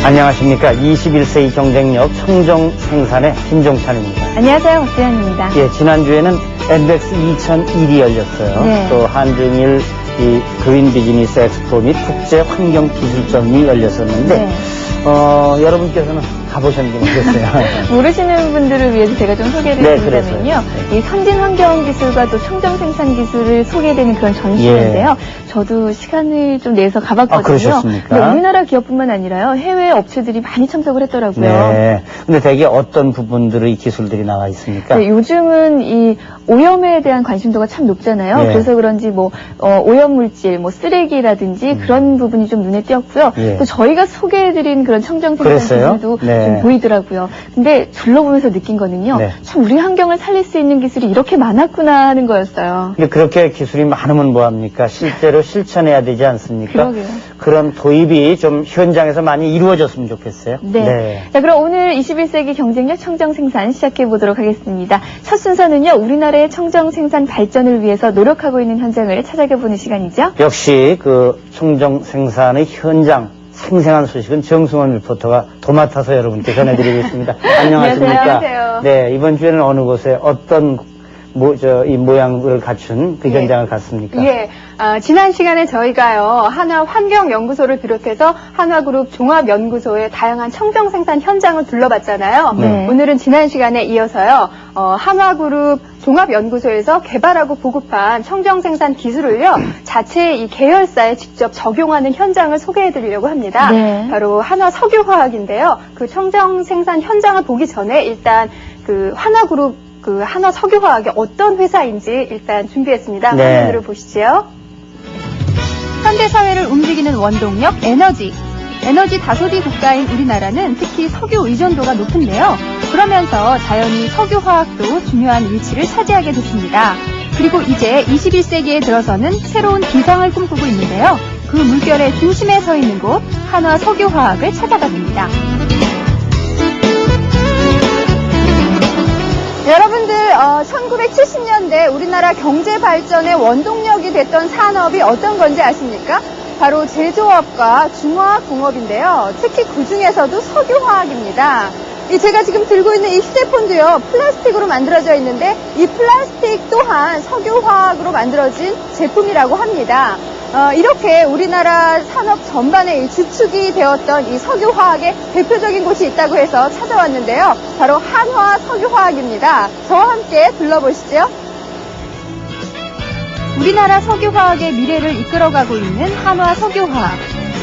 안녕하십니까. 21세기 경쟁력 청정 생산의 김종찬입니다. 안녕하세요. 박재현입니다. 예, 지난주에는 엔덱스 2001이 열렸어요. 네. 또 한중일 이 그린 비즈니스 엑스포 및 국제 환경 기술점이 열렸었는데, 네. 여러분께서는 가보셨는지 모르겠어요. 모르시는 분들을 위해서 제가 좀 소개를 네, 드리자면요. 그래서요. 이 선진 환경 기술과 또 청정 생산 기술을 소개되는 그런 전시인데요. 저도 시간을 좀 내서 가봤거든요. 아, 그러셨습니까? 근데 우리나라 기업뿐만 아니라요. 해외 업체들이 많이 참석을 했더라고요. 네. 근데 대개 어떤 부분들의 기술들이 나와 있습니까? 네, 요즘은 이 오염에 대한 관심도가 참 높잖아요. 네. 그래서 그런지 뭐 오염 물질, 뭐 쓰레기라든지 그런 부분이 좀 눈에 띄었고요. 예. 또 저희가 소개해드린 그런 청정 생산 그랬어요? 기술도 네. 좀 보이더라고요. 근데 둘러보면서 느낀 거는요. 네. 참 우리 환경을 살릴 수 있는 기술이 이렇게 많았구나 하는 거였어요. 근데 그렇게 기술이 많으면 뭐합니까? 실제로 실천해야 되지 않습니까? 그러게요. 그런 도입이 좀 현장에서 많이 이루어졌으면 좋겠어요. 네. 자, 그럼 오늘 21세기 경쟁력 청정 생산 시작해 보도록 하겠습니다. 첫 순서는요. 우리나라의 청정 생산 발전을 위해서 노력하고 있는 현장을 찾아가보는 시간이죠. 역시 그 청정 생산의 현장 생생한 소식은 정승원 리포터가 도맡아서 여러분께 전해드리고 있습니다. 안녕하십니까? 안녕하세요. 네, 이번 주에는 어느 곳에 어떤 이 모양을 갖춘 그 예. 현장을 갔습니까? 예, 지난 시간에 저희가요, 한화환경연구소를 비롯해서 한화그룹 종합연구소의 다양한 청정 생산 현장을 둘러봤잖아요. 네. 오늘은 지난 시간에 이어서요, 한화그룹 종합연구소에서 개발하고 보급한 청정 생산 기술을요, 자체의 이 계열사에 직접 적용하는 현장을 소개해드리려고 합니다. 네. 바로 한화석유화학인데요. 그 청정 생산 현장을 보기 전에 일단 그 한화그룹 그 한화석유화학이 어떤 회사인지 일단 준비했습니다. 네. 화면으로 보시죠. 현대사회를 움직이는 원동력 에너지. 에너지 다소비 국가인 우리나라는 특히 석유 의존도가 높은데요. 그러면서 자연히 석유화학도 중요한 위치를 차지하게 됐습니다. 그리고 이제 21세기에 들어서는 새로운 비상을 꿈꾸고 있는데요. 그 물결의 중심에 서 있는 곳 한화석유화학을 찾아가 봅니다. 여러분들 1970년대 우리나라 경제 발전의 원동력이 됐던 산업이 어떤 건지 아십니까? 바로 제조업과 중화학공업인데요. 특히 그 중에서도 석유화학입니다. 제가 지금 들고 있는 이 휴대폰도요, 플라스틱으로 만들어져 있는데 이 플라스틱 또한 석유화학으로 만들어진 제품이라고 합니다. 이렇게 우리나라 산업 전반의 이 주축이 되었던 이 석유화학의 대표적인 곳이 있다고 해서 찾아왔는데요. 바로 한화석유화학입니다. 저와 함께 둘러보시죠. 우리나라 석유화학의 미래를 이끌어가고 있는 한화석유화학.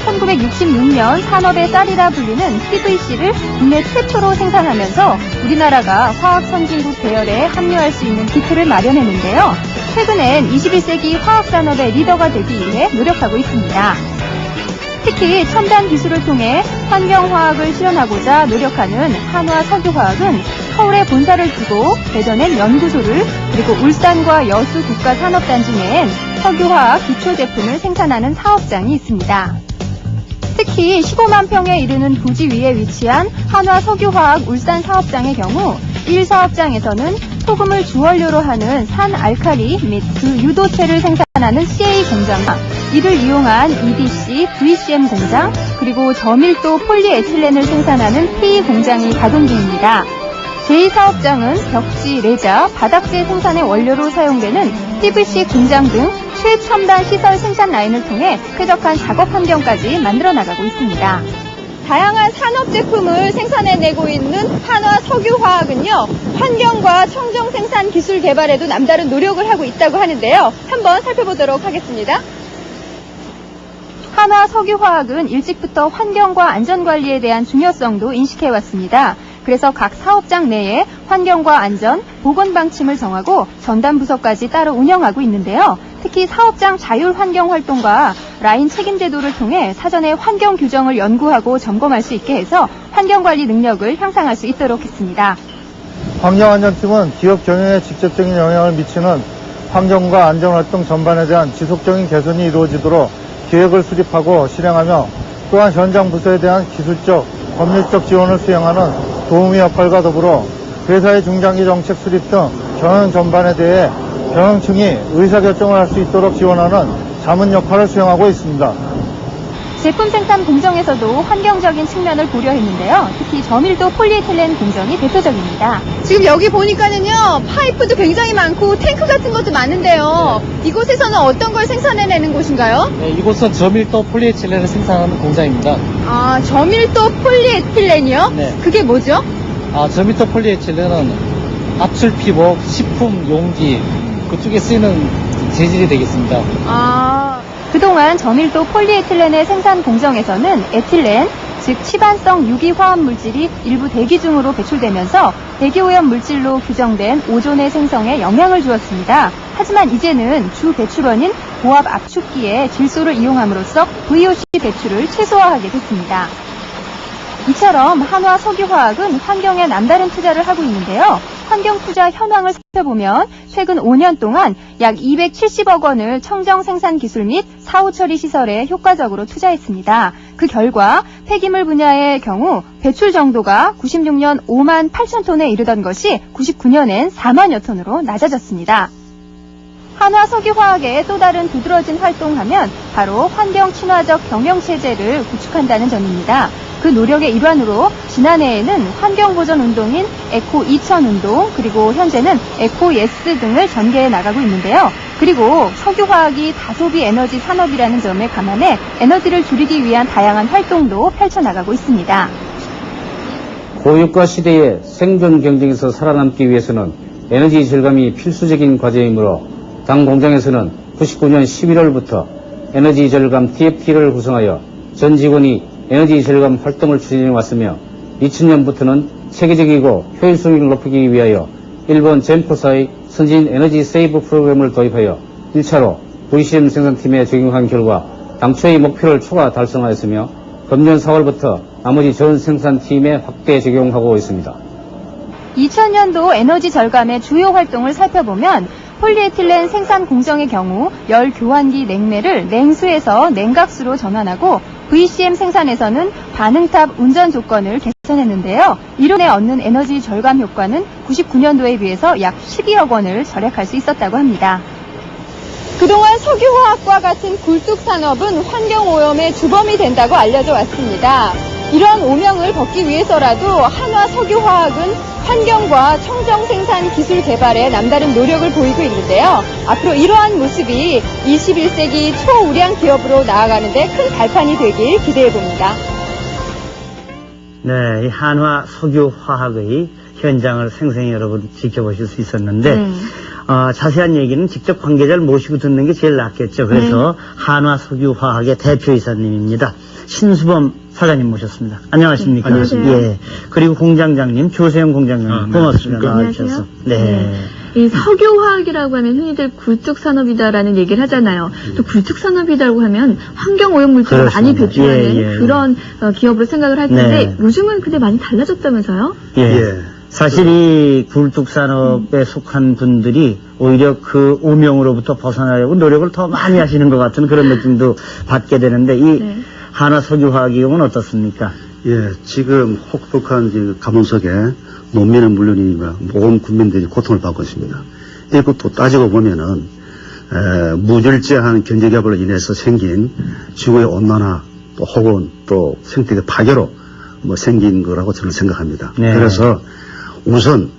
1966년 산업의 쌀이라 불리는 PVC를 국내 최초로 생산하면서 우리나라가 화학선진국 대열에 합류할 수 있는 기틀을 마련했는데요. 최근엔 21세기 화학산업의 리더가 되기 위해 노력하고 있습니다. 특히 첨단 기술을 통해 환경화학을 실현하고자 노력하는 한화석유화학은 서울에 본사를 두고 대전엔 연구소를, 그리고 울산과 여수 국가산업단지 내엔 석유화학 기초제품을 생산하는 사업장이 있습니다. 특히 15만 평에 이르는 부지 위에 위치한 한화석유화학 울산 사업장의 경우 1사업장에서는 소금을 주원료로 하는 산알칼리 및 그 유도체를 생산하는 CA 공장과 이를 이용한 EDC, VCM 공장, 그리고 저밀도 폴리에틸렌을 생산하는 PE 공장이 가동 중입니다. 제2사업장은 벽지, 레자, 바닥재 생산의 원료로 사용되는 PVC 공장 등 최첨단 시설 생산 라인을 통해 쾌적한 작업 환경까지 만들어 나가고 있습니다. 다양한 산업 제품을 생산해내고 있는 한화석유화학은요, 환경과 청정 생산 기술 개발에도 남다른 노력을 하고 있다고 하는데요. 한번 살펴보도록 하겠습니다. 한화석유화학은 일찍부터 환경과 안전관리에 대한 중요성도 인식해왔습니다. 그래서 각 사업장 내에 환경과 안전, 보건 방침을 정하고 전담 부서까지 따로 운영하고 있는데요. 특히 사업장 자율환경활동과 라인 책임제도를 통해 사전에 환경 규정을 연구하고 점검할 수 있게 해서 환경관리 능력을 향상할 수 있도록 했습니다. 환경안전팀은 기업 경영에 직접적인 영향을 미치는 환경과 안전활동 전반에 대한 지속적인 개선이 이루어지도록 계획을 수립하고 실행하며, 또한 현장 부서에 대한 기술적, 법률적 지원을 수행하는 도우미 역할과 더불어 회사의 중장기 정책 수립 등 경영 전반에 대해 경영층이 의사결정을 할 수 있도록 지원하는 자문 역할을 수행하고 있습니다. 제품 생산 공정에서도 환경적인 측면을 고려했는데요. 특히 저밀도 폴리에틸렌 공정이 대표적입니다. 지금 여기 보니까는요, 파이프도 굉장히 많고 탱크 같은 것도 많은데요. 이곳에서는 어떤 걸 생산해내는 곳인가요? 네, 이곳은 저밀도 폴리에틸렌을 생산하는 공장입니다. 아, 저밀도 폴리에틸렌이요? 네. 그게 뭐죠? 저밀도 폴리에틸렌은 압출 피복, 식품, 용기 그쪽에 쓰이는 재질이 되겠습니다. 그동안 저밀도 폴리에틸렌의 생산 공정에서는 에틸렌, 즉 치반성 유기화합 물질이 일부 대기 중으로 배출되면서 대기오염 물질로 규정된 오존의 생성에 영향을 주었습니다. 하지만 이제는 주 배출원인 고압 압축기의 질소를 이용함으로써 VOC 배출을 최소화하게 됐습니다. 이처럼 한화 석유화학은 환경에 남다른 투자를 하고 있는데요. 환경 투자 현황을 살펴보면 최근 5년 동안 약 270억 원을 청정 생산 기술 및 사후 처리 시설에 효과적으로 투자했습니다. 그 결과 폐기물 분야의 경우 배출 정도가 96년 5만 8천 톤에 이르던 것이 99년엔 4만여 톤으로 낮아졌습니다. 한화 석유화학의 또 다른 두드러진 활동하면 바로 환경 친화적 경영체제를 구축한다는 점입니다. 그 노력의 일환으로 지난해에는 환경보전 운동인 에코 2000 운동, 그리고 현재는 에코 예스 등을 전개해 나가고 있는데요. 그리고 석유화학이 다소비 에너지 산업이라는 점에 감안해 에너지를 줄이기 위한 다양한 활동도 펼쳐나가고 있습니다. 고유가 시대의 생존 경쟁에서 살아남기 위해서는 에너지 절감이 필수적인 과제이므로 당 공장에서는 99년 11월부터 에너지 절감 TFT를 구성하여 전 직원이 에너지 절감 활동을 추진해 왔으며 2000년부터는 세계적이고 효율성을 높이기 위하여 일본 젠포사의 선진 에너지 세이브 프로그램을 도입하여 1차로 VCM 생산팀에 적용한 결과 당초의 목표를 초과 달성하였으며 금년 4월부터 나머지 전 생산팀에 확대 적용하고 있습니다. 2000년도 에너지 절감의 주요 활동을 살펴보면 폴리에틸렌 생산 공정의 경우 열 교환기 냉매를 냉수에서 냉각수로 전환하고 VCM 생산에서는 반응탑 운전 조건을 개선했는데요. 이로 인해 얻는 에너지 절감 효과는 99년도에 비해서 약 12억 원을 절약할 수 있었다고 합니다. 그동안 석유화학과 같은 굴뚝산업은 환경오염의 주범이 된다고 알려져 왔습니다. 이러한 오명을 벗기 위해서라도 한화 석유화학은 환경과 청정 생산 기술 개발에 남다른 노력을 보이고 있는데요. 앞으로 이러한 모습이 21세기 초우량 기업으로 나아가는 데 큰 발판이 되길 기대해 봅니다. 네, 이 한화 석유화학의 현장을 생생히 여러분 지켜보실 수 있었는데 자세한 얘기는 직접 관계자를 모시고 듣는 게 제일 낫겠죠. 그래서 한화 석유화학의 대표이사님입니다. 신수범 사장님 모셨습니다. 안녕하십니까? 안녕하세요. 예. 그리고 공장장님, 조세영 공장장님 고맙습니다. 나와주셔서. 네. 이 석유화학이라고 하면 흔히들 굴뚝산업이다라는 얘기를 하잖아요. 또 굴뚝산업이라고 하면 환경오염물질을 그렇습니다. 많이 배출하는 예. 그런 기업으로 생각을 할 텐데 네. 요즘은 근데 많이 달라졌다면서요? 예. 사실 이 굴뚝산업에 속한 분들이 오히려 그 오명으로부터 벗어나려고 노력을 더 많이 하시는 것 같은 그런 느낌도 받게 되는데 이 한화 석유화학의 경우는 어떻습니까? 예, 지금 혹독한 가뭄 속에 농민은 물론이니까 온 국민들이 고통을 받고 있습니다. 이것도 따지고 보면은 무절제한 경제개발로 인해서 생긴 지구의 온난화 또 혹은 또 생태계 파괴로 생긴 거라고 저는 생각합니다. 네. 그래서 우선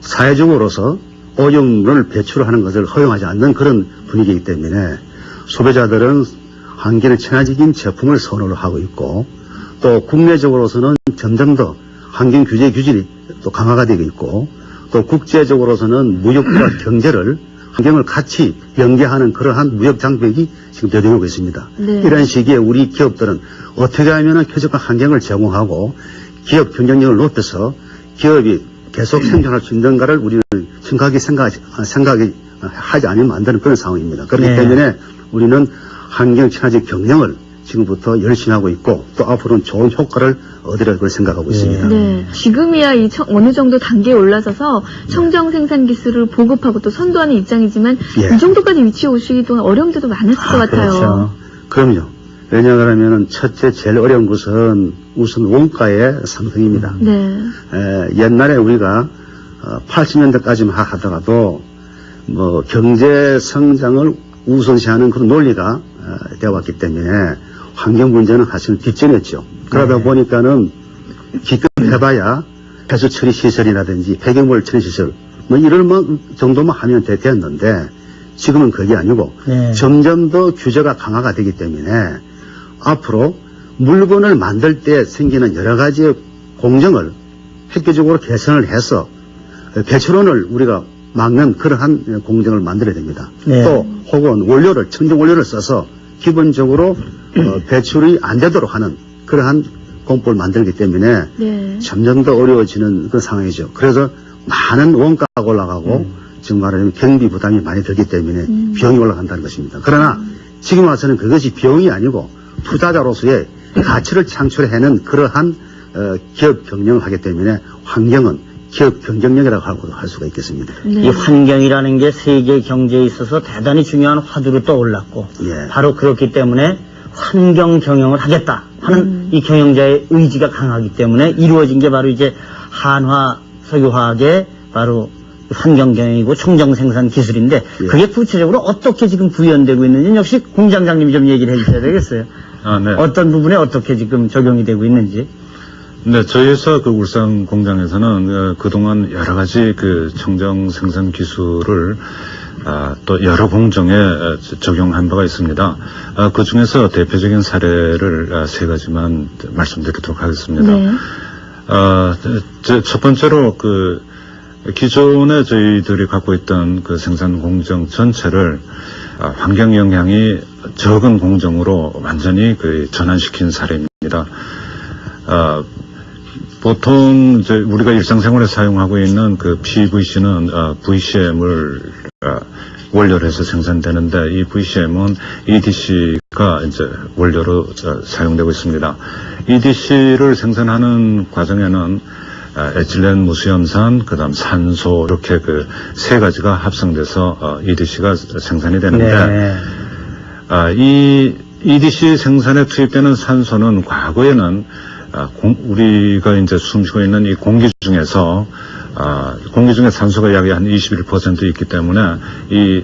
사회적으로서 오염을 배출하는 것을 허용하지 않는 그런 분위기이기 때문에 소비자들은 환경에 친화적인 제품을 선호를 하고 있고 또 국내적으로서는 점점 더 환경 규제 기준이 또 강화가 되고 있고 또 국제적으로서는 무역과 경제를 환경을 같이 연계하는 그러한 무역 장벽이 지금 되어지고 있습니다. 이런 시기에 우리 기업들은 어떻게 하면 쾌적한 환경을 제공하고 기업 경쟁력을 높여서 기업이 계속 생존할 수 있는가를 우리는 생각하지 않으면 안 되는 그런 상황입니다. 그렇기 때문에 우리는 환경 친화적 경영을 지금부터 열심히 하고 있고 또 앞으로는 좋은 효과를 얻으려고 생각하고 있습니다. 네. 지금이야 어느 정도 단계에 올라서서 청정 생산 기술을 보급하고 또 선도하는 입장이지만 이 정도까지 위치에 오시기 동안 어려움들도 많았을 것 같아요. 그렇죠. 그럼요. 왜냐하면 첫째 제일 어려운 것은 우선 원가의 상승입니다. 옛날에 우리가 80년대까지만 하더라도 경제 성장을 우선시하는 그런 논리가 되어 왔기 때문에 환경 문제는 사실 뒷전했죠. 그러다 보니까는 기껏 해봐야 폐수 처리 시설이라든지 폐기물 처리 시설 뭐 이런 정도만 하면 됐는데 지금은 그게 아니고 점점 더 규제가 강화가 되기 때문에 앞으로 물건을 만들 때 생기는 여러 가지 공정을 획기적으로 개선을 해서 배출원을 우리가 막는 그러한 공정을 만들어야 됩니다. 또 혹은 원료를 청정 원료를 써서 기본적으로 배출이 안 되도록 하는 그러한 공법을 만들기 때문에 점점 더 어려워지는 그런 상황이죠. 그래서 많은 원가가 올라가고 지금 말하자면 경비 부담이 많이 들기 때문에 비용이 올라간다는 것입니다. 그러나 지금 와서는 그것이 비용이 아니고 투자자로서의 가치를 창출해내는 그러한 기업 경영을 하기 때문에 환경은 기업 경쟁력이라고 할 수가 있겠습니다. 이 환경이라는 게 세계 경제에 있어서 대단히 중요한 화두로 떠올랐고 바로 그렇기 때문에 환경 경영을 하겠다 하는 이 경영자의 의지가 강하기 때문에 이루어진 게 바로 이제 한화 석유화학의 바로 환경 경영이고 총정 생산 기술인데 그게 구체적으로 어떻게 지금 구현되고 있는지 역시 공장장님이 좀 얘기를 해주셔야 되겠어요. 네. 어떤 부분에 어떻게 지금 적용이 되고 있는지. 네, 저희 회사 그 울산 공장에서는 그동안 여러 가지 그 청정 생산 기술을 또 여러 공정에 적용한 바가 있습니다. 그 중에서 대표적인 사례를 세 가지만 말씀드리도록 하겠습니다. 첫 번째로 그 기존에 저희들이 갖고 있던 그 생산 공정 전체를 환경 영향이 적은 공정으로 완전히 그 전환시킨 사례입니다. 보통 이제 우리가 일상생활에 사용하고 있는 그 PVC는 VCM을 원료로 해서 생산되는데 이 VCM은 EDC가 이제 원료로 사용되고 있습니다. EDC를 생산하는 과정에는 에틸렌 무수염산, 그다음 산소 이렇게 그 세 가지가 합성돼서 EDC가 생산이 되는데 이 EDC 생산에 투입되는 산소는 과거에는 우리가 이제 숨쉬고 있는 이 공기 중에서 공기 중에 산소가 약 한 21% 있기 때문에 이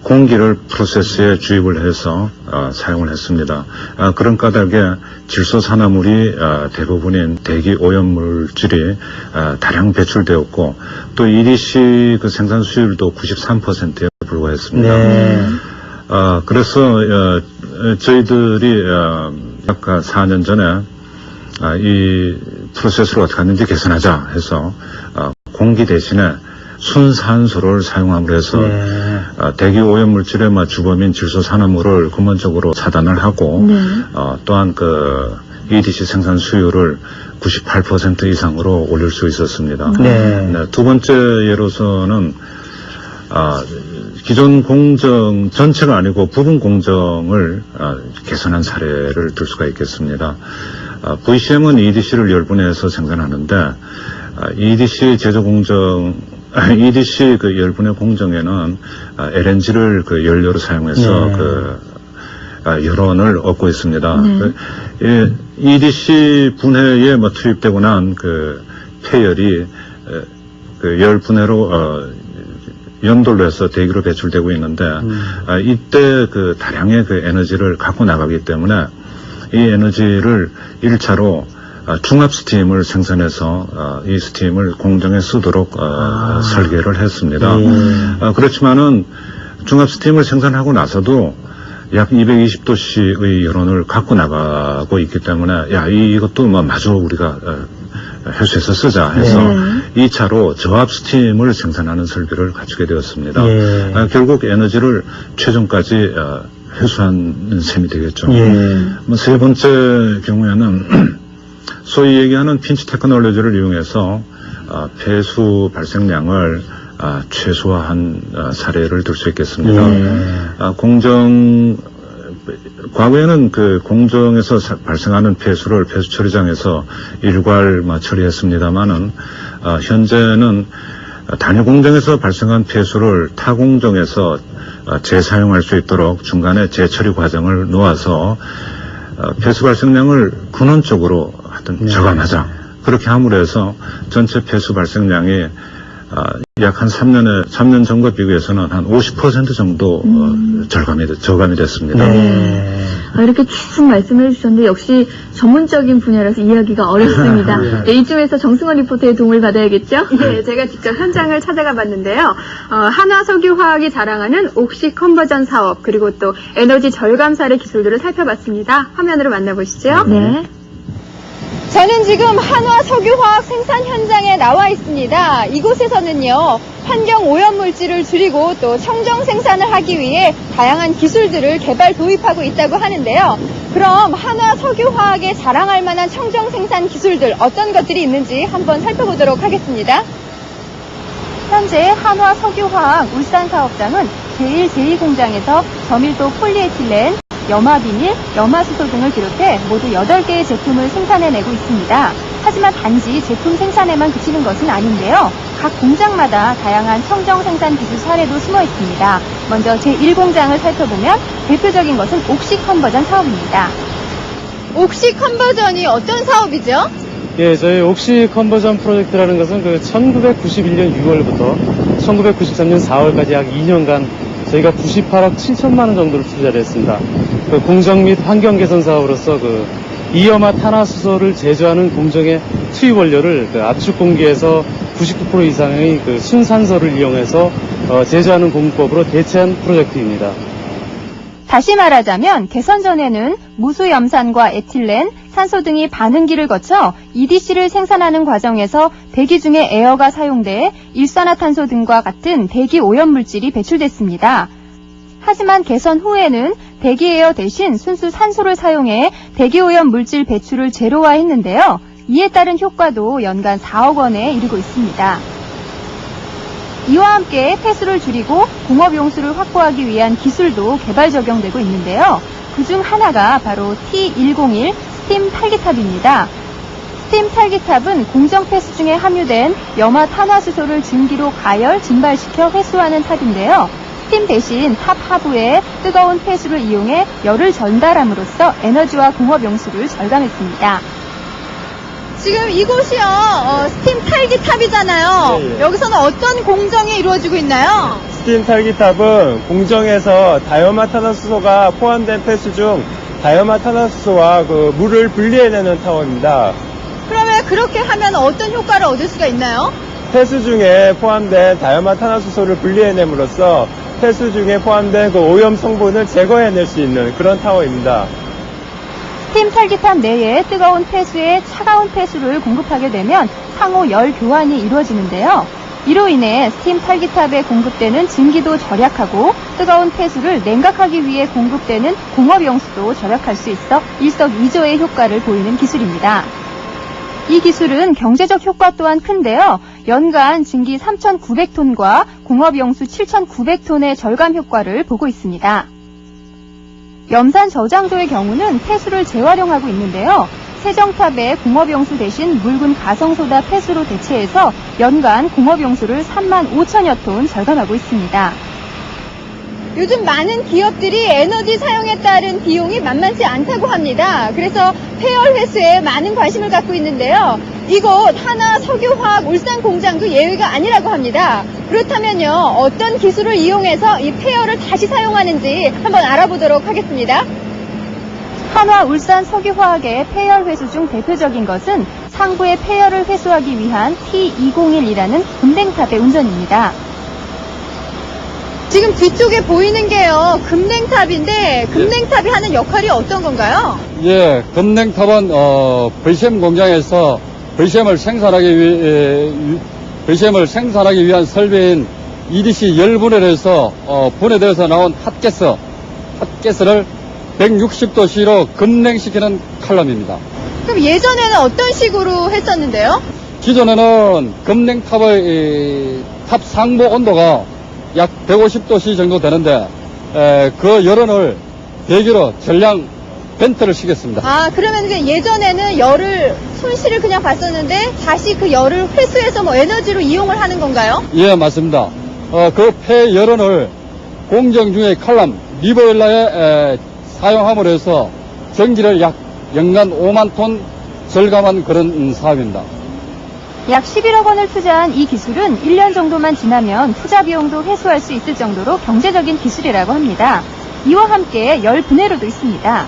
공기를 프로세스에 주입을 해서 사용을 했습니다. 그런 까닭에 질소산화물이 대부분인 대기 오염물질이 다량 배출되었고 또 EDC 그 생산 수율도 93%에 불과했습니다. 그래서 저희들이 약 4년 전에 이 프로세스를 어떻게 하는지 개선하자 해서 공기 대신에 순산소를 사용함으로 해서 대기 오염물질의 주범인 질소산화물을 근본적으로 차단을 하고 또한 그 EDC 생산 수율을 98% 이상으로 올릴 수 있었습니다. 두 번째 예로서는 기존 공정 전체가 아니고 부분 공정을 개선한 사례를 들 수가 있겠습니다. VCM은 EDC를 열분해서 생산하는데 EDC 제조 공정, EDC 그 열분해 공정에는 LNG를 그 연료로 사용해서 그 열원을 얻고 있습니다. EDC 분해에 투입되고 난 그 폐열이 그 열 분해로 연돌로 해서 대기로 배출되고 있는데 이때 그 다량의 그 에너지를 갖고 나가기 때문에 이 에너지를 1차로 중압 스팀을 생산해서 이 스팀을 공정에 쓰도록 설계를 했습니다. 그렇지만은 중압 스팀을 생산하고 나서도 약 220도씨의 열원을 갖고 나가고 있기 때문에 이것도 마저 우리가 회수해서 쓰자 해서 2차로 저압 스팀을 생산하는 설비를 갖추게 되었습니다. 결국 에너지를 최종까지 회수한 셈이 되겠죠. 세 번째 경우에는 소위 얘기하는 핀치 테크놀로지를 이용해서 폐수 발생량을 최소화한 사례를 들 수 있겠습니다. 과거에는 그 공정에서 발생하는 폐수를 폐수 처리장에서 일괄 처리했습니다만은 현재는 단위 공정에서 발생한 폐수를 타 공정에서 재사용할 수 있도록 중간에 재처리 과정을 놓아서 폐수 발생량을 근원적으로 하여튼 저감하자. 그렇게 함으로 해서 전체 폐수 발생량이 약 한 3년 전과 비교해서는 한 50% 정도 저감이 됐습니다. 이렇게 쭉 말씀을 해주셨는데 역시 전문적인 분야라서 이해하기가 어렵습니다. 네, 이쯤에서 정승원 리포터의 도움을 받아야겠죠? 네, 제가 직접 현장을 찾아가 봤는데요. 한화석유화학이 자랑하는 옥시 컨버전 사업 그리고 또 에너지 절감 사례 기술들을 살펴봤습니다. 화면으로 만나보시죠. 네. 저는 지금 한화석유화학 생산 현장에 나와 있습니다. 이곳에서는요, 환경 오염 물질을 줄이고 또 청정 생산을 하기 위해 다양한 기술들을 개발 도입하고 있다고 하는데요. 그럼 한화석유화학에 자랑할 만한 청정 생산 기술들 어떤 것들이 있는지 한번 살펴보도록 하겠습니다. 현재 한화석유화학 울산 사업장은 제1, 제2공장에서 저밀도 폴리에틸렌, 염화비닐, 염화수소 등을 비롯해 모두 8개의 제품을 생산해내고 있습니다. 하지만 단지 제품 생산에만 그치는 것은 아닌데요. 각 공장마다 다양한 청정 생산 기술 사례도 숨어 있습니다. 먼저 제1공장을 살펴보면 대표적인 것은 옥시 컨버전 사업입니다. 옥시 컨버전이 어떤 사업이죠? 예, 저희 옥시 컨버전 프로젝트라는 것은 1991년 6월부터 1993년 4월까지 약 2년간 저희가 98억 7천만 원 정도를 투자를 했습니다. 공정 및 환경 개선 사업으로서 이염화 탄화수소를 제조하는 공정의 투입 원료를 압축 공기에서 99% 이상의 순산소를 이용해서 제조하는 공법으로 대체한 프로젝트입니다. 다시 말하자면 개선 전에는 무수염산과 에틸렌, 산소 등이 반응기를 거쳐 EDC를 생산하는 과정에서 대기 중에 에어가 사용돼 일산화탄소 등과 같은 대기 오염 물질이 배출됐습니다. 하지만 개선 후에는 대기 에어 대신 순수 산소를 사용해 대기 오염 물질 배출을 제로화했는데요. 이에 따른 효과도 연간 4억 원에 이르고 있습니다. 이와 함께 폐수를 줄이고 공업 용수를 확보하기 위한 기술도 개발 적용되고 있는데요. 그중 하나가 바로 T101 스팀 탈기탑입니다. 스팀 탈기탑은 공정 폐수 중에 함유된 염화 탄화수소를 증기로 가열, 증발시켜 회수하는 탑인데요. 스팀 대신 탑 하부에 뜨거운 폐수를 이용해 열을 전달함으로써 에너지와 공업 용수를 절감했습니다. 지금 이곳이요, 스팀 탈기탑이잖아요. 예. 여기서는 어떤 공정이 이루어지고 있나요? 스팀 탈기탑은 공정에서 다이오마탄화수소가 포함된 폐수 중 다이오마탄화수소와 물을 분리해내는 타워입니다. 그러면 그렇게 하면 어떤 효과를 얻을 수가 있나요? 폐수 중에 포함된 다이오마탄화수소를 분리해냄으로써 폐수 중에 포함된 오염 성분을 제거해낼 수 있는 그런 타워입니다. 스팀 탈기탑 내에 뜨거운 폐수에 차가운 폐수를 공급하게 되면 상호 열 교환이 이루어지는데요. 이로 인해 스팀 탈기탑에 공급되는 증기도 절약하고 뜨거운 폐수를 냉각하기 위해 공급되는 공업 용수도 절약할 수 있어 일석이조의 효과를 보이는 기술입니다. 이 기술은 경제적 효과 또한 큰데요. 연간 증기 3,900톤과 공업 용수 7,900톤의 절감 효과를 보고 있습니다. 염산 저장소의 경우는 폐수를 재활용하고 있는데요. 세정탑의 공업용수 대신 묽은 가성소다 폐수로 대체해서 연간 공업용수를 35,000여 톤 절감하고 있습니다. 요즘 많은 기업들이 에너지 사용에 따른 비용이 만만치 않다고 합니다. 그래서 폐열 회수에 많은 관심을 갖고 있는데요. 이곳 한화석유화학 울산 공장도 예외가 아니라고 합니다. 그렇다면요, 어떤 기술을 이용해서 이 폐열을 다시 사용하는지 한번 알아보도록 하겠습니다. 한화 울산 석유화학의 폐열 회수 중 대표적인 것은 상부의 폐열을 회수하기 위한 T201이라는 금냉탑의 운전입니다. 지금 뒤쪽에 보이는 게요, 금냉탑인데 금냉탑이 하는 역할이 어떤 건가요? 예, 금냉탑은 VCM 공장에서 VCM을 생산하기 위한 설비인 EDC 열분해를 해서 분해되어서 나온 핫가스를 160도씨로 급냉시키는 칼럼입니다. 그럼 예전에는 어떤 식으로 했었는데요? 기존에는 금냉탑의 탑 상부 온도가 약 150도씨 정도 되는데 그 열원을 배기로 전량 벤트를 시켰습니다. 아, 그러면 이제 예전에는 열을 손실을 그냥 봤었는데 다시 그 열을 회수해서 에너지로 이용을 하는 건가요? 예, 맞습니다. 그 폐열원을 공정 중의 칼럼 리보일러에 사용함으로 해서 전기를 약 연간 5만 톤 절감한 그런 사업입니다. 약 11억 원을 투자한 이 기술은 1년 정도만 지나면 투자 비용도 회수할 수 있을 정도로 경제적인 기술이라고 합니다. 이와 함께 열 분해로도 있습니다.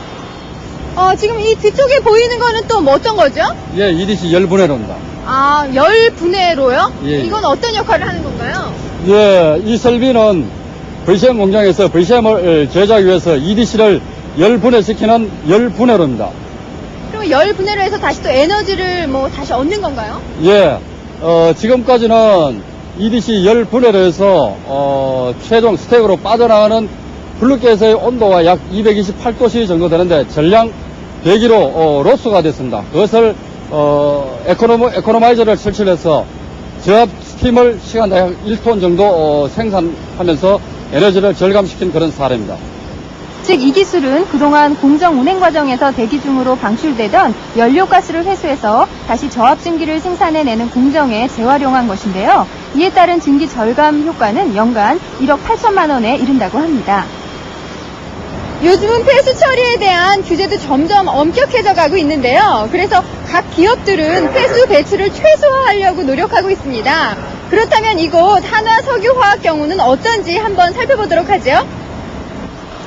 지금 이 뒤쪽에 보이는 거는 또 뭐 어떤 거죠? 예, EDC 열분해로입니다. 아, 열 분해로요? 예. 이건 어떤 역할을 하는 건가요? 예, 이 설비는 VCM 공장에서 VCM을 제작 위해서 EDC를 열분해시키는 열분해로입니다. 그럼 열 분해로 해서 다시 또 에너지를 뭐 다시 얻는 건가요? 예, 지금까지는 EDC 열분해로 해서 최종 스택으로 빠져나가는 블루가스의 온도가 약 228도씨 정도 되는데 전량 배기로 로스가 됐습니다. 그것을 에코노마이저를 설치해서 저압 스팀을 시간당 약 1톤 정도 생산하면서 에너지를 절감시킨 그런 사례입니다. 즉 이 기술은 그동안 공정 운행 과정에서 대기 중으로 방출되던 연료가스를 회수해서 다시 저압 증기를 생산해내는 공정에 재활용한 것인데요. 이에 따른 증기 절감 효과는 연간 1억 8천만 원에 이른다고 합니다. 요즘은 폐수 처리에 대한 규제도 점점 엄격해져 가고 있는데요. 그래서 각 기업들은 폐수 배출을 최소화하려고 노력하고 있습니다. 그렇다면 이곳 한화석유화학 경우는 어떤지 한번 살펴보도록 하죠.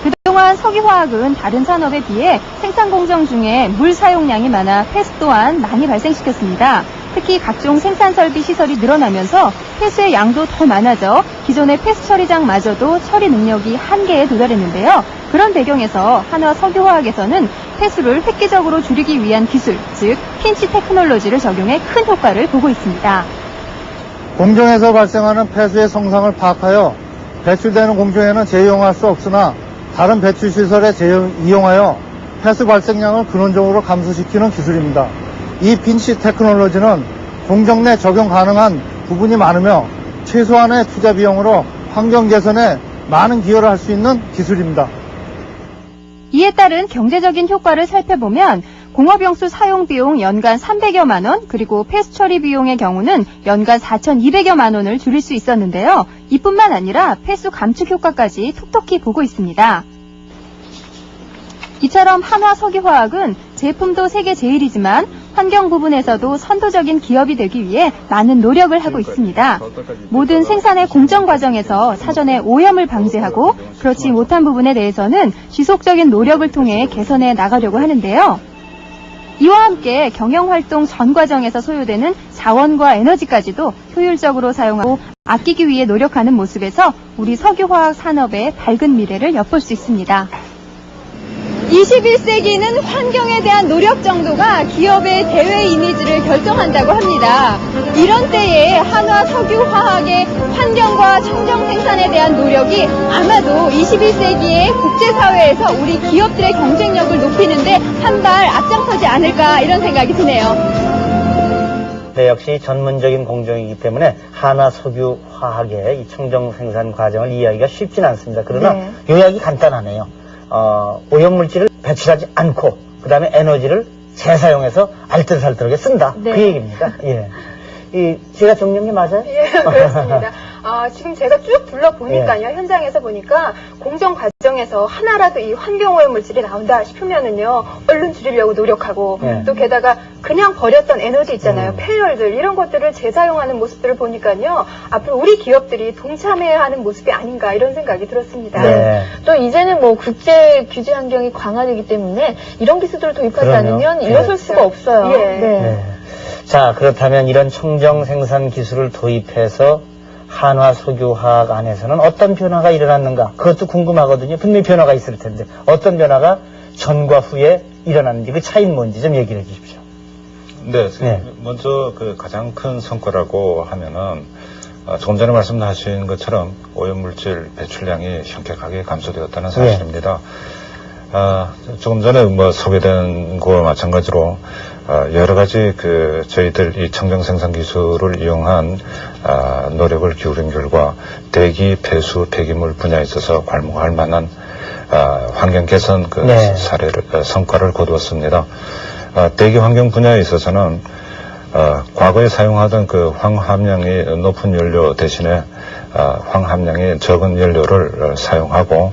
그동안 석유화학은 다른 산업에 비해 생산 공정 중에 물 사용량이 많아 폐수 또한 많이 발생시켰습니다. 특히 각종 생산 설비 시설이 늘어나면서 폐수의 양도 더 많아져 기존의 폐수 처리장마저도 처리 능력이 한계에 도달했는데요. 그런 배경에서 한화석유화학에서는 폐수를 획기적으로 줄이기 위한 기술, 즉 핀치 테크놀로지를 적용해 큰 효과를 보고 있습니다. 공정에서 발생하는 폐수의 성상을 파악하여 배출되는 공정에는 재이용할 수 없으나 다른 배출시설에 이용하여 폐수 발생량을 근원적으로 감소시키는 기술입니다. 이 핀치 테크놀로지는 공정 내 적용 가능한 부분이 많으며 최소한의 투자 비용으로 환경 개선에 많은 기여를 할 수 있는 기술입니다. 이에 따른 경제적인 효과를 살펴보면 공업용수 사용 비용 연간 300여만 원, 그리고 폐수 처리 비용의 경우는 연간 4,200여만 원을 줄일 수 있었는데요. 이뿐만 아니라 폐수 감축 효과까지 톡톡히 보고 있습니다. 이처럼 한화석유화학은 제품도 세계 제일이지만 환경 부분에서도 선도적인 기업이 되기 위해 많은 노력을 하고 있습니다. 모든 생산의 공정 과정에서 사전에 오염을 방지하고 그렇지 못한 부분에 대해서는 지속적인 노력을 통해 개선해 나가려고 하는데요. 이와 함께 경영활동 전 과정에서 소요되는 자원과 에너지까지도 효율적으로 사용하고 아끼기 위해 노력하는 모습에서 우리 석유화학 산업의 밝은 미래를 엿볼 수 있습니다. 21세기는 환경에 대한 노력 정도가 기업의 대외 이미지를 결정한다고 합니다. 이런 때에 한화석유화학의 환경과 청정 생산에 대한 노력이 아마도 21세기의 국제사회에서 우리 기업들의 경쟁력을 높이는데 한 발 앞장서지 않을까 이런 생각이 드네요. 네, 역시 전문적인 공정이기 때문에 한화석유화학의 이 청정 생산 과정을 이해하기가 쉽진 않습니다. 그러나 요약이 간단하네요. 오염물질을 배출하지 않고 그 다음에 에너지를 재사용해서 알뜰살뜰하게 쓴다. 그 얘기입니다. 예. 제가 정리한 게 맞아요? 예, 그렇습니다. 지금 제가 쭉 둘러보니까요, 현장에서 보니까 공정 과정에서 하나라도 이 환경오염 물질이 나온다 싶으면은요, 얼른 줄이려고 노력하고, 또 게다가 그냥 버렸던 에너지 있잖아요, 폐열들, 이런 것들을 재사용하는 모습들을 보니까요, 앞으로 우리 기업들이 동참해야 하는 모습이 아닌가, 이런 생각이 들었습니다. 또 이제는 뭐 국제 규제 환경이 강화되기 때문에 이런 기술들을 도입하지 않으면 일어설 수가 없어요. 자, 그렇다면 이런 청정 생산 기술을 도입해서 한화석유화학 안에서는 어떤 변화가 일어났는가? 그것도 궁금하거든요. 분명히 변화가 있을 텐데 어떤 변화가 전과 후에 일어났는지 그 차이는 뭔지 좀 얘기를 해 주십시오. 네, 먼저 그 가장 큰 성과라고 하면은 조금 전에 말씀하신 것처럼 오염물질 배출량이 현격하게 감소되었다는 사실입니다. 조금 전에 소개된 거와 마찬가지로 여러 가지 저희들 이 청정 생산 기술을 이용한 노력을 기울인 결과 대기, 폐수, 폐기물 분야에 있어서 괄목할 만한 환경 개선 성과를 거두었습니다. 대기 환경 분야에 있어서는 과거에 사용하던 황함량이 높은 연료 대신에 황함량이 적은 연료를 사용하고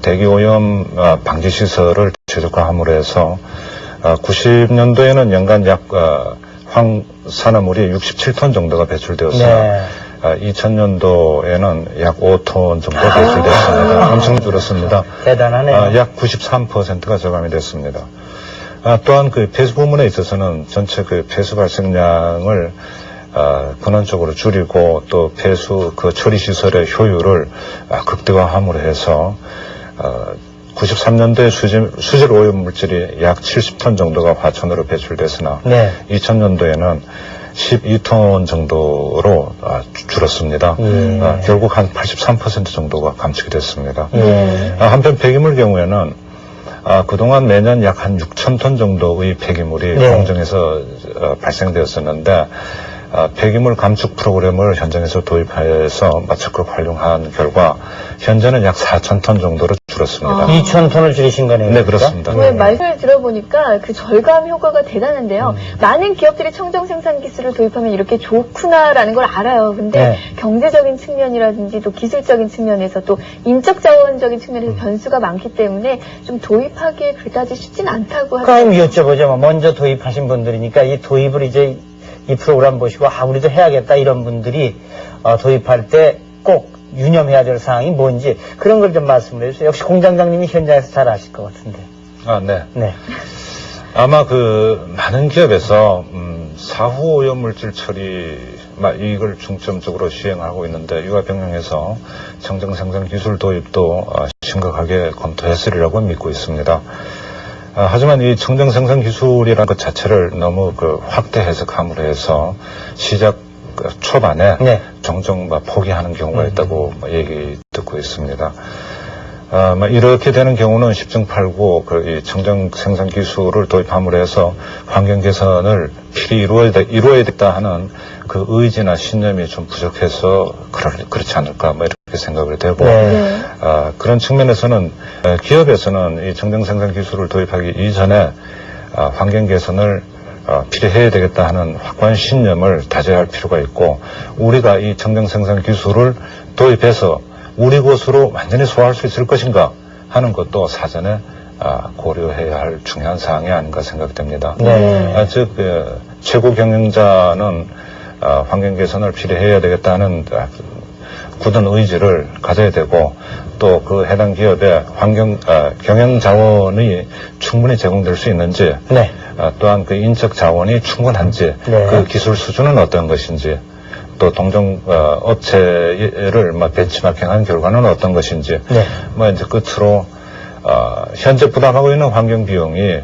대기 오염 방지 시설을 최적화함으로 해서 90년도에는 연간 약 황산화물이 67톤 정도가 배출되었으나 2000년도에는 약 5톤 정도 배출됐습니다. 엄청 줄었습니다. 대단하네요. 약 93%가 저감이 됐습니다. 또한 그 폐수 부문에 있어서는 전체 그 폐수 발생량을 근원적으로 줄이고 또 폐수 그 처리 시설의 효율을 극대화함으로 해서 93년도에 수질 오염 물질이 약 70톤 정도가 화천으로 배출됐으나 2000년도에는 12톤 정도로 줄었습니다. 결국 한 83% 정도가 감축이 됐습니다. 한편 폐기물 경우에는 그동안 매년 약 한 6,000톤 정도의 폐기물이 공정에서 발생되었었는데 폐기물 감축 프로그램을 현장에서 도입하여서 적극 활용한 결과 현재는 약 4,000톤 정도로 줄었습니다. 2,000톤을 줄이신 거네요. 네, 그렇습니다. 말씀을 들어보니까 그 절감 효과가 대단한데요. 많은 기업들이 청정 생산 기술을 도입하면 이렇게 좋구나라는 걸 알아요. 근데 경제적인 측면이라든지 또 기술적인 측면에서 또 인적 자원적인 측면에서 변수가 많기 때문에 좀 도입하기 그다지 쉽진 않다고 그럼 여쭤보죠. 먼저 도입하신 분들이니까 이 도입을 이제 이 프로그램 보시고 우리도 해야겠다 이런 분들이 도입할 때 꼭 유념해야 될 사항이 뭔지 그런 걸 좀 말씀을 해주세요. 역시 공장장님이 현장에서 잘 아실 것 같은데. 네. 아마 그 많은 기업에서 사후 오염물질 처리 이걸 중점적으로 시행하고 있는데 이와 병행해서 청정 생산 기술 도입도 심각하게 검토했으리라고 믿고 있습니다. 하지만 이 청정 생산 기술이라는 것 자체를 너무 확대 해석함으로 해서 시작 초반에 종종 포기하는 경우가 있다고 얘기 듣고 있습니다. 이렇게 되는 경우는 10중 8구 이 청정 생산 기술을 도입함으로 해서 환경 개선을 필히 이루어야겠다 하는 그 의지나 신념이 좀 부족해서 그렇지 않을까 이렇게 생각을 되고 그런 측면에서는 기업에서는 이 청정 생산 기술을 도입하기 이전에 환경 개선을 필히 해야 되겠다 하는 확고한 신념을 다져야 할 필요가 있고 우리가 이 청정 생산 기술을 도입해서 우리 곳으로 완전히 소화할 수 있을 것인가 하는 것도 사전에 고려해야 할 중요한 사항이 아닌가 생각됩니다. 즉 최고 경영자는 환경 개선을 필히 해야 되겠다는 굳은 의지를 가져야 되고 또 그 해당 기업의 경영 자원이 충분히 제공될 수 있는지 또한 그 인적 자원이 충분한지 그 기술 수준은 어떤 것인지 또 동종 업체를 벤치마킹한 결과는 어떤 것인지 이제 끝으로 현재 부담하고 있는 환경 비용이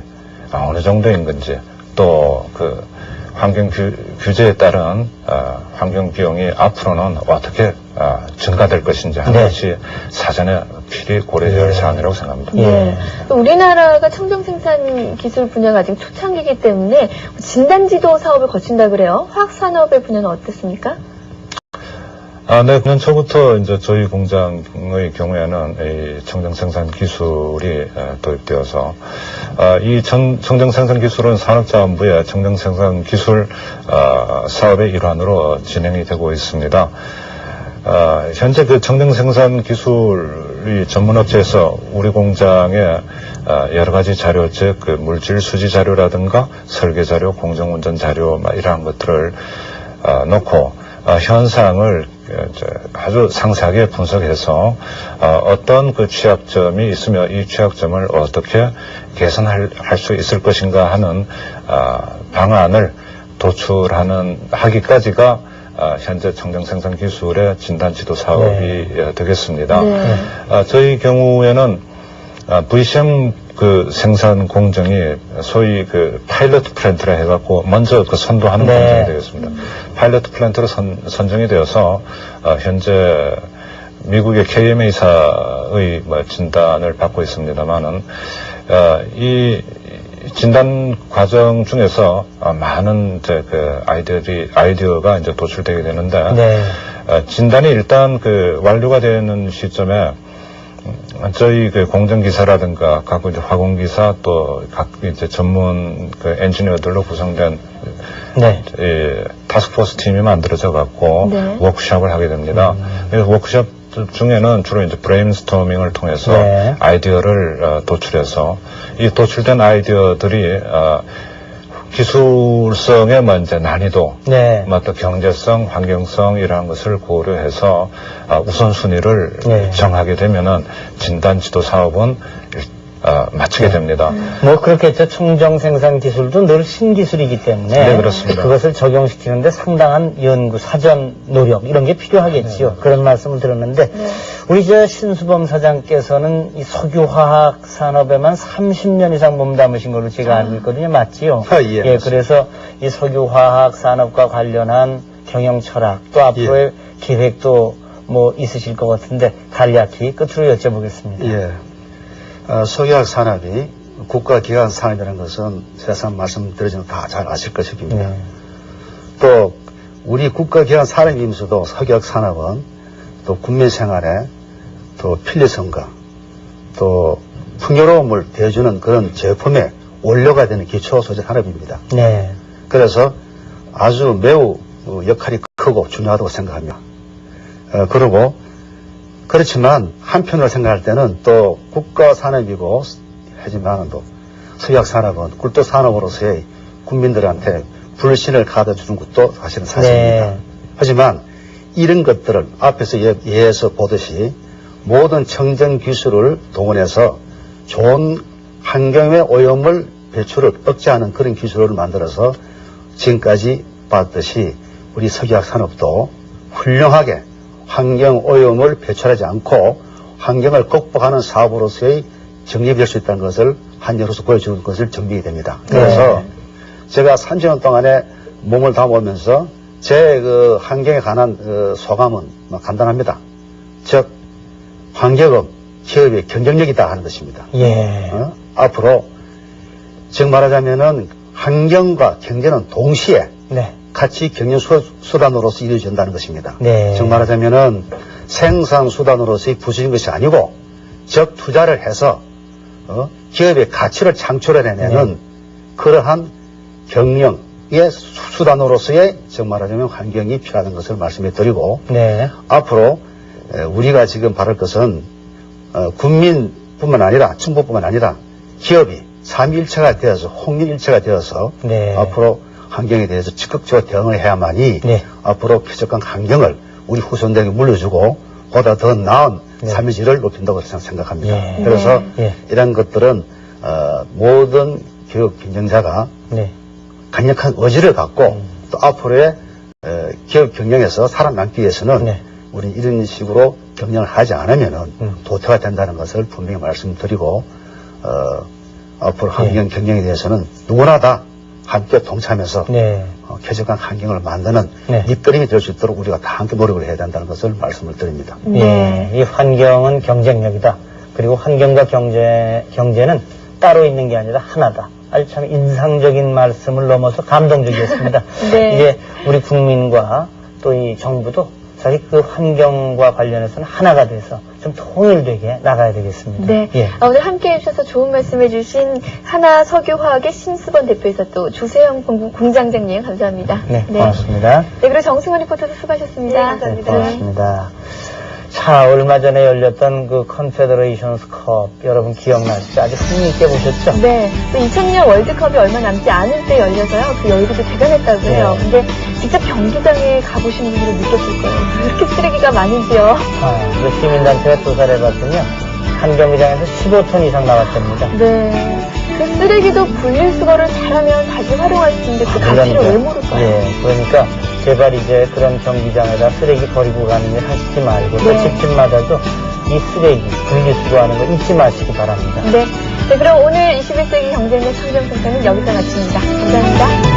어느 정도인 건지 또 그 환경 규제에 따른 환경 비용이 앞으로는 어떻게 증가될 것인지 하는 것이 사전에 필히 고려해야 할 사안이라고 생각합니다. 우리나라가 청정 생산 기술 분야가 아직 초창기이기 때문에 진단지도 사업을 거친다 그래요. 화학 산업의 분야는 어떻습니까? 네, 년 초부터 이제 저희 공장의 경우에는 이 청정 생산 기술이 도입되어서 이 청정 생산 기술은 산업자원부의 청정 생산 기술 사업의 일환으로 진행이 되고 있습니다. 현재 그 청정 생산 기술이 전문업체에서 우리 공장에 여러 가지 자료, 즉 그 물질 수지 자료라든가 설계 자료, 공정 운전 자료 이러한 것들을 놓고 현상을 아주 상세하게 분석해서 어떤 그 취약점이 있으며 이 취약점을 어떻게 개선할 수 있을 것인가 하는 방안을 하기까지가 현재 청정 생산 기술의 진단 지도 사업이 되겠습니다. 저희 경우에는 VCM 그 생산 공정이 소위 그 파일럿 플랜트라 해갖고 먼저 그 선도하는 공정이 되겠습니다. 파일럿 플랜트로 선정이 되어서 현재 미국의 KMA사의 진단을 받고 있습니다만은 이 진단 과정 중에서 많은 그 아이디어가 이제 도출되게 되는데 진단이 일단 그 완료가 되는 시점에 저희 그 공정기사라든가 각 이제 화공기사 또 각 이제 전문 그 엔지니어들로 구성된 타스크포스 팀이 만들어져 갖고 워크숍을 하게 됩니다. 그래서 워크숍 중에는 주로 이제 브레인스토밍을 통해서 아이디어를 도출해서 이 도출된 아이디어들이 기술성의 이제 난이도, 네. 또 경제성, 환경성 이러한 것을 고려해서 우선순위를 네. 정하게 되면은 진단지도 사업은 마치게 됩니다. 뭐 그렇겠죠. 청정 생산 기술도 늘 신기술이기 때문에 네, 그렇습니다. 그것을 적용시키는데 상당한 연구, 사전 노력 이런 게 필요하겠지요. 그런 말씀을 들었는데 우리 신수범 사장께서는 이 석유화학 산업에만 30년 이상 몸담으신 걸로 제가 알고 있거든요. 맞지요? 예, 그래서 이 석유화학 산업과 관련한 경영 철학 또 앞으로의 계획도 뭐 있으실 것 같은데 간략히 끝으로 여쭤보겠습니다. 예. 석유화학 산업이 국가기관 산업이라는 것은 세상 말씀드리지만 다 잘 아실 것입니다. 또 우리 국가기관 산업이면서도 석유화학 산업은 또 국민 생활에 또 편리성과 또 풍요로움을 대주는 그런 제품의 원료가 되는 기초 소재 산업입니다. 네. 그래서 아주 매우 역할이 크고 중요하다고 생각합니다. 그리고 그렇지만 한편으로 생각할 때는 또 국가 산업이고 하지만 또 석유화학 산업은 꿀떡 산업으로서의 국민들한테 불신을 가져주는 것도 사실은 사실입니다. 네. 하지만 이런 것들을 앞에서 예에서 보듯이 모든 청정 기술을 동원해서 좋은 환경의 오염을 배출을 억제하는 그런 기술을 만들어서 지금까지 봤듯이 우리 석유화학 산업도 훌륭하게 환경 오염을 배출하지 않고 환경을 극복하는 사업으로서의 정립될 수 있다는 것을 한여로서 보여주는 것을 정리해야 됩니다. 그래서 제가 30년 동안에 몸을 담아오면서 제 그 환경에 관한 소감은 간단합니다. 즉 환경은 기업의 경쟁력이다 하는 것입니다. 앞으로 즉 말하자면은 환경과 경제는 동시에 같이 경영 수단으로서 이루어진다는 것입니다. 즉 말하자면은 생산 수단으로서의 부수적인 것이 아니고 즉 투자를 해서 기업의 가치를 창출해내는 그러한 경영의 수단으로서의 즉 말하자면 환경이 필요하다는 것을 말씀해 드리고 앞으로 우리가 지금 바랄 것은 국민뿐만 아니라 정부뿐만 아니라 기업이 삼위일체가 되어서 홍일일체가 되어서 앞으로 환경에 대해서 적극적으로 대응을 해야만이 앞으로 쾌적한 환경을 우리 후손들에게 물려주고 보다 더 나은 삶의 질을 높인다고 생각합니다. 그래서 이런 것들은 모든 기업 경영자가 강력한 의지를 갖고 또 앞으로의 기업 경영에서 살아남기 위해서는 우리 이런 식으로 경영을 하지 않으면은 도태가 된다는 것을 분명히 말씀드리고 앞으로 환경 경영에 대해서는 누구나 다 함께 동참해서 쾌적한 환경을 만드는 밑거름이 될 수 있도록 우리가 다 함께 노력을 해야 된다는 것을 말씀을 드립니다. 이 환경은 경쟁력이다. 그리고 환경과 경제는 따로 있는 게 아니라 하나다. 아주 참 인상적인 말씀을 넘어서 감동적이었습니다. 이제 우리 국민과 또 이 정부도 사실 그 환경과 관련해서는 하나가 돼서 좀 통일되게 나가야 되겠습니다. 오늘 함께 해주셔서 좋은 말씀 해주신 하나석유화학의 신수범 대표이사 또 주세영 공장장님 감사합니다. 고맙습니다. 그리고 정승원 리포터도 수고하셨습니다. 감사합니다. 고맙습니다. 자, 얼마 전에 열렸던 그 컨페더레이션스 컵 여러분 기억나시죠? 아주 흥미있게 보셨죠? 또 2000년 월드컵이 얼마 남지 않을 때 열려서요. 그 열기도 대단했다고 해요. 근데 직접 경기장에 가보시는 분들은 느꼈을 거예요. 그렇게 쓰레기가 많은지요. 그 시민단체가 조사를 해봤더니 한 경기장에서 15톤 이상 나왔답니다. 그 쓰레기도 분리수거를 잘하면 다시 활용할 수 있는데 그 가치를 왜 모를까요? 그러니까 제발 이제 그런 경기장에다 쓰레기 버리고 가는 일 하시지 말고 또 집집마다도 이 쓰레기 분리수거하는 거 잊지 마시기 바랍니다. 그럼 오늘 21세기 경제의 청정생산은 여기서 마칩니다. 감사합니다.